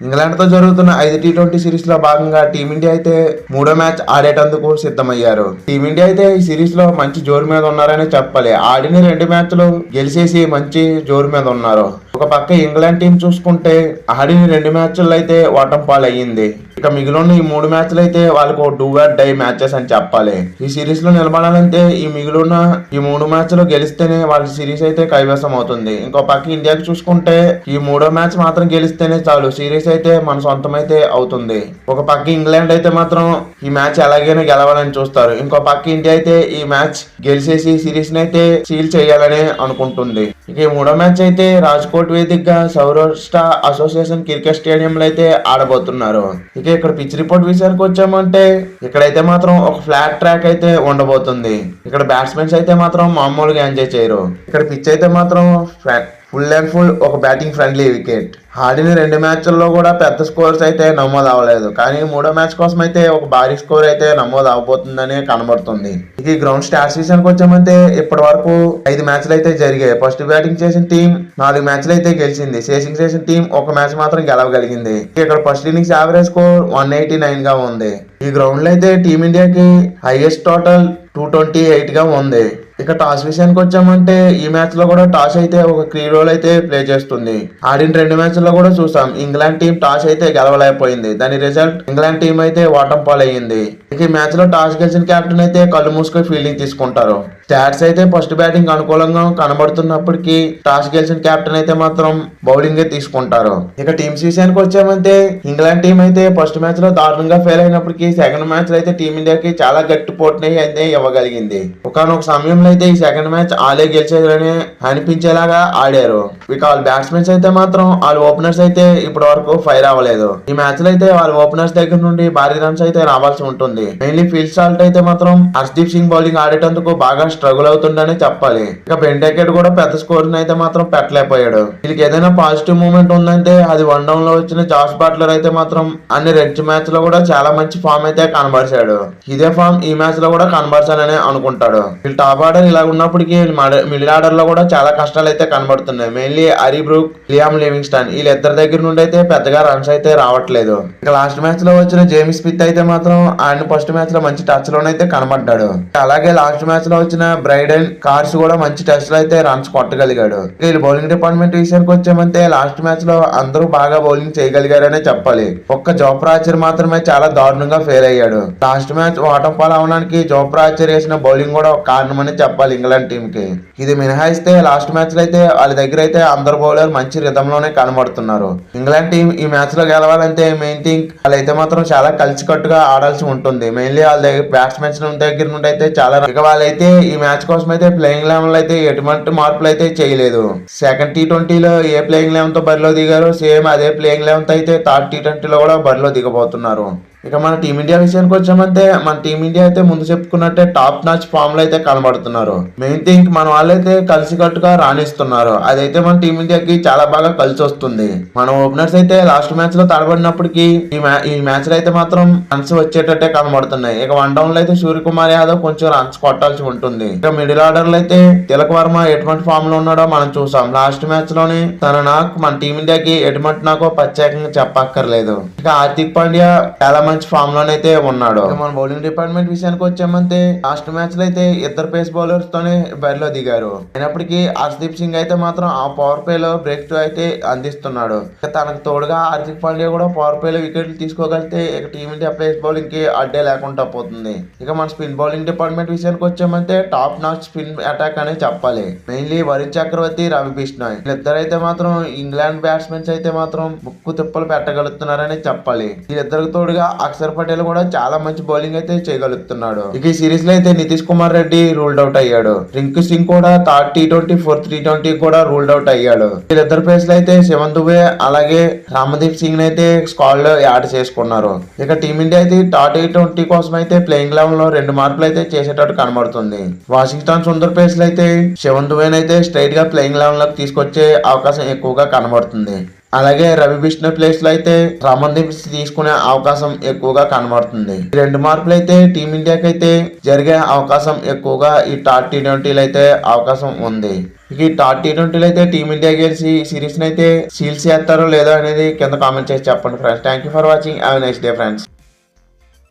England తో జరుగుతున్న 5 T20 series లో భాగంగా టీమిండియా అయితే 3వ మ్యాచ్ ఆడేటందుకు సిద్ధమయ్యారు. టీమిండియా అయితే ఈ సిరీస్ లో మంచి జోరు మీద ఉన్నారని చెప్పాలి. ఆడిన 2 మ్యాచ్లు గెలిచేసి మంచి జోరు మీద ఉన్నారు. ఒక పక్క ఇంగ్లాండ్ టీం చూసుకుంటే ఆడిన 2 మ్యాచ్ల్లో అయితే ఓటం పాలయ్యింది. ఇక మిగిలిన ఈ 3 మ్యాచ్లు అయితే వాళ్ళకు డూ ఆర్ డై మ్యాచెస్ అని చెప్పాలి. ఈ సిరీస్ లో నిలబడాలంటే ఈ మిగిలిన ఈ 3 మ్యాచ్లు గెలిస్తేనే వాళ్ళ సిరీస్ అయితే కైవసం అవుతుంది. ఇంకో పక్క ఇండియాకి చూసుకుంటే ఈ 3వ మ్యాచ్ మాత్రం గెలిస్తేనే చాలు సిరీస్ అయితే మన సొంతం అయితే అవుతుంది. ఒక పక్క ఇంగ్లాండ్ అయితే మాత్రం ఈ మ్యాచ్ ఎలాగైనా గెలవాలని చూస్తారు. ఇంకో పక్క ఇండియా అయితే ఈ మ్యాచ్ గెలిచేసి సిరీస్ అయితే సీల్ చేయాలని అనుకుంటుంది. ఇక ఈ 3వ మ్యాచ్ అయితే రాజ్కోట్ వేదికగా సౌరాష్ట్ర అసోసియేషన్ క్రికెట్ స్టేడియంలో అయితే ఆడబోతున్నారు. ఇక ఇక్కడ పిచ్ రిపోర్ట్ విషయానికి వచ్చామంటే ఇక్కడైతే మాత్రం ఒక ఫ్లాట్ ట్రాక్ అయితే ఉండబోతుంది. ఇక్కడ బ్యాట్స్మెన్స్ అయితే మాత్రం మామూలుగా ఎంజాయ్ చేయరు. ఇక్కడ పిచ్ అయితే మాత్రం ఫుల్ అండ్ ఫుల్ ఒక బ్యాటింగ్ ఫ్రెండ్లీ వికెట్. ఆడిన 2 మ్యాచ్ల్లో కూడా పెద్ద స్కోర్స్ అయితే నమోదు అవ్వలేదు. కానీ 3వ మ్యాచ్ కోసం అయితే ఒక భారీ స్కోర్ అయితే నమోదు అవబోతుందని కనబడుతుంది. ఇక ఈ గ్రౌండ్ స్టాట్స్ విషయానికి వచ్చామంటే ఇప్పటి వరకు 5 మ్యాచ్లు అయితే జరిగాయి. ఫస్ట్ బ్యాటింగ్ చేసిన టీం 4 మ్యాచ్లు అయితే గెలిచింది. చేసింగ్ చేసిన టీం 1 మ్యాచ్ మాత్రం గెలవగలిగింది. ఇక్కడ ఫస్ట్ ఇన్నింగ్స్ యావరేజ్ స్కోర్ 189 గా ఉంది. ఈ గ్రౌండ్ లో అయితే టీమిండియాకి హైయెస్ట్ టోటల్ 228 గా ఉంది. ఇక టాస్ విషయానికి వచ్చామంటే ఈ మ్యాచ్ లో కూడా టాస్ అయితే ఒక కీ రోల్ అయితే ప్లే చేస్తుంది. ఆడిన 2 మ్యాచ్ల్లో కూడా చూసాం ఇంగ్లాండ్ టీం టాస్ అయితే గెలవలేకపోయింది. దాని రిజల్ట్ ఇంగ్లాండ్ టీం అయితే ఓటం పాలయ్యింది. ఇక ఈ మ్యాచ్ లో టాస్ గెలిచిన కెప్టెన్ అయితే కళ్ళు మూసుకొని ఫీల్డింగ్ తీసుకుంటారు. స్టాట్స్ అయితే ఫస్ట్ బ్యాటింగ్ అనుకూలంగా కనబడుతున్నప్పటికీ టాస్ గెలిచిన కెప్టెన్ అయితే మాత్రం బౌలింగ్ తీసుకుంటారు. ఇక టీమ్స్ విషయానికి వచ్చామంటే ఇంగ్లాండ్ టీం అయితే ఫస్ట్ మ్యాచ్ లో దారుణంగా ఫెయిల్ అయినప్పటికీ సెకండ్ మ్యాచ్ లో అయితే టీమిండియాకి చాలా గట్టి పోటీని అయితే ఇవ్వగలిగింది. ఒకనొక సమయంలో అయితే ఈ సెకండ్ మ్యాచ్ ఆలే గెలిచేదని అనిపించేలాగా ఆడారు. ఇక వాళ్ళ బ్యాట్స్మెన్స్ అయితే మాత్రం వాళ్ళ ఓపెనర్స్ అయితే ఇప్పటి వరకు ఫైర్ అవ్వలేదు. ఈ మ్యాచ్ లో అయితే వాళ్ళ ఓపెనర్స్ దగ్గర నుండి భారీ రన్స్ అయితే రావాల్సి ఉంటుంది. మెయిన్లీ ఫీల్డ్ సాల్ట్ అయితే మాత్రం హర్షదీప్ సింగ్ బౌలింగ్ ఆడేటందుకు బాగా స్ట్రగుల్ అవుతుందని చెప్పాలి. ఇక బెంటెకెట్ కూడా పెద్ద స్కోర్ అయితే మాత్రం పెట్టలేకపోయాడు. వీళ్ళకి ఏదైనా పాజిటివ్ మూమెంట్ ఉందంటే అది 1 డౌన్ లో వచ్చిన జాస్ బట్లర్ అయితే మాత్రం అన్ని రెడ్ మ్యాచ్ లో కూడా చాలా మంచి ఫామ్ అయితే కనబరిచాడు. ఇదే ఫామ్ ఈ మ్యాచ్ లో కూడా కనబరచాలని అనుకుంటాడు. వీళ్ళు టాప్ ఆర్డర్ ఇలా ఉన్నప్పటికీ మిడిల్ ఆర్డర్ లో కూడా చాలా కష్టాలు అయితే కనబడుతున్నాయి. మెయిన్లీ హరీ బ్రూక్, లియామ్ లివింగ్స్టన్ వీళ్ళిద్దరి దగ్గర నుండి అయితే పెద్దగా రన్స్ అయితే రావట్లేదు. ఇక లాస్ట్ మ్యాచ్ లో వచ్చిన జేమ్స్ స్మిత్ అయితే మాత్రం ఆయన ఫస్ట్ మ్యాచ్ లో మంచి టచ్ లోనైతే కనబడ్డాడు. అలాగే లాస్ట్ మ్యాచ్ లో వచ్చిన బ్రైడెన్ కార్స్ కూడా మంచి టచ్ లో అయితే రన్స్ కొట్టగలిగాడు. వీళ్ళు బౌలింగ్ డిపార్ట్మెంట్ విషయానికి వచ్చామంటే లాస్ట్ మ్యాచ్ లో అందరూ బాగా బౌలింగ్ చేయగలిగారనే చెప్పాలి. ఒక్క జోఫ్రా ఆర్చర్ మాత్రమే చాలా దారుణంగా ఫెయిల్ అయ్యాడు. లాస్ట్ మ్యాచ్ ఓటం పాలు అవడానికి జోఫ్రా ఆర్చర్ వేసిన బౌలింగ్ కూడా ఒక కారణమని చెప్పాలి ఇంగ్లాండ్ టీం కి. ఇది మినహాయిస్తే లాస్ట్ మ్యాచ్ లో అయితే వాళ్ళ దగ్గర అయితే అందరు బౌలర్ మంచి రిథం లోనే కనబడుతున్నారు. ఇంగ్లాండ్ టీం ఈ మ్యాచ్ లో గెలవాలంటే మెయిన్ థింగ్ వాళ్ళైతే మాత్రం చాలా కలిసికట్టుగా ఆడాల్సి ఉంటుంది. మెయిన్లీ వాళ్ళ దగ్గర బ్యాట్స్మెన్స్ దగ్గర నుండి అయితే చాలా వాళ్ళైతే ఈ మ్యాచ్ కోసం అయితే ప్లేయింగ్ లెవెన్ అయితే ఎటువంటి మార్పులు అయితే చేయలేదు. సెకండ్ టీ20లో ఏ ప్లేయింగ్ లెవెన్ తో బరిలో దిగారో సేమ్ అదే ప్లేయింగ్ లెవెన్ తో అయితే థర్డ్ టీ20లో కూడా బరిలో దిగబోతున్నారు. ఇక మన టీమిండియా విషయానికి వచ్చామంటే మన టీమిండియా అయితే ముందు చెప్పుకున్నట్టే టాప్ నాచ్ ఫామ్ లో అయితే కనబడుతున్నారు. మెయిన్ థింగ్ మన వాళ్ళైతే కలిసికట్టుగా రాణిస్తున్నారు. అదైతే మన టీమిండియాకి చాలా బాగా కలిసి వస్తుంది. మన ఓపెనర్స్ అయితే లాస్ట్ మ్యాచ్ లో తడబడినప్పటికీ ఈ మ్యాచ్ లో అయితే మాత్రం రన్స్ వచ్చేటట్టే కనబడుతున్నాయి. ఇక 1 డౌన్ లో అయితే సూర్యకుమార్ యాదవ్ కొంచెం రన్స్ కొట్టాల్సి ఉంటుంది. ఇక మిడిల్ ఆర్డర్ లో అయితే తిలక్ వర్మ ఎటువంటి ఫామ్ లో ఉన్నాడో మనం చూసాం. లాస్ట్ మ్యాచ్ లోనే నాకు మన టీమిండియాకి ఎటువంటి నాకో ప్రత్యేకంగా చెప్పక్కర్లేదు. ఇక హార్దిక్ పాండ్యా చాలా మంచి ఫామ్ లోనైతే ఉన్నాడు. మన బౌలింగ్ డిపార్ట్మెంట్ విషయానికి వచ్చామంటే లాస్ట్ మ్యాచ్ లో అయితే ఇద్దరు పేస్ బౌలర్స్ తోనే బరిలో దిగారు. అయినప్పటికీ హర్షదీప్ సింగ్ అయితే మాత్రం ఆ పవర్ ప్లే లో బ్రేక్ త్రూ అయితే అందిస్తున్నాడు. తనకు తోడుగా హార్దిక్ పాండ్యా కూడా పవర్ ప్లే లో వికెట్లు తీసుకోగలిగితే ఇక టీమిండియా పేస్ బౌలింగ్ కి అడ్డే లేకుండా పోతుంది. ఇక మన స్పిన్ బౌలింగ్ డిపార్ట్మెంట్ విషయానికి వచ్చామంటే టాప్ నాచ్ స్పిన్ అటాక్ అనే చెప్పాలి. మెయిన్లీ వరుణ్ చక్రవర్తి, రవి బిష్నాయ్ వీళ్ళిద్దరైతే మాత్రం ఇంగ్లాండ్ బ్యాట్స్మెన్స్ అయితే మాత్రం ముక్కు తిప్పలు పెట్టగలుగుతున్నారని చెప్పాలి. వీళ్ళిద్దరికి తోడుగా అక్షర్ పటేల్ కూడా చాలా మంచి బౌలింగ్ అయితే చేయగలుగుతున్నాడు. ఇక ఈ సిరీస్ లో అయితే నితీష్ కుమార్ రెడ్డి రూల్డ్ అవుట్ అయ్యాడు. రింకు సింగ్ కూడా థర్డ్ టీ20 ఫోర్త్ టీ20 కూడా రూల్డ్ అవుట్ అయ్యాడు. వీళ్ళిద్దరు ప్లేస్ లో అయితే శివన్ దుబే అలాగే రామదీప్ సింగ్ అయితే స్క్వాడ్ లో యాడ్ చేసుకున్నారు. ఇక టీమిండియా అయితే థర్డ్ టీ20 కోసం అయితే ప్లేయింగ్ లెవెన్ లో 2 మార్పులు అయితే చేసేటట్టు కనబడుతుంది. వాషింగ్టన్ సుందర్ ప్లేస్ లో అయితే శివన్ దుబే అయితే స్ట్రైట్ గా ప్లేయింగ్ లెవెన్ లోకి తీసుకొచ్చే అవకాశం ఎక్కువగా కనబడుతుంది. అలాగే రవి బిష్ణు ప్లేస్ లో అయితే రమణదీప్ తీసుకునే అవకాశం ఎక్కువగా కనబడుతుంది. ఈ 2 మార్పులు అయితే టీమిండియాకి అయితే జరిగే అవకాశం ఎక్కువగా ఈ టాప్ టీ20లో అయితే అవకాశం ఉంది. ఇక ఈ T20 అయితే టీమిండియా గెలిచి ఈ సిరీస్ అయితే సీల్స్ చేస్తారో లేదో అనేది కింద కామెంట్ చేసి చెప్పండి friends. Thank you for watching. Have a nice day friends.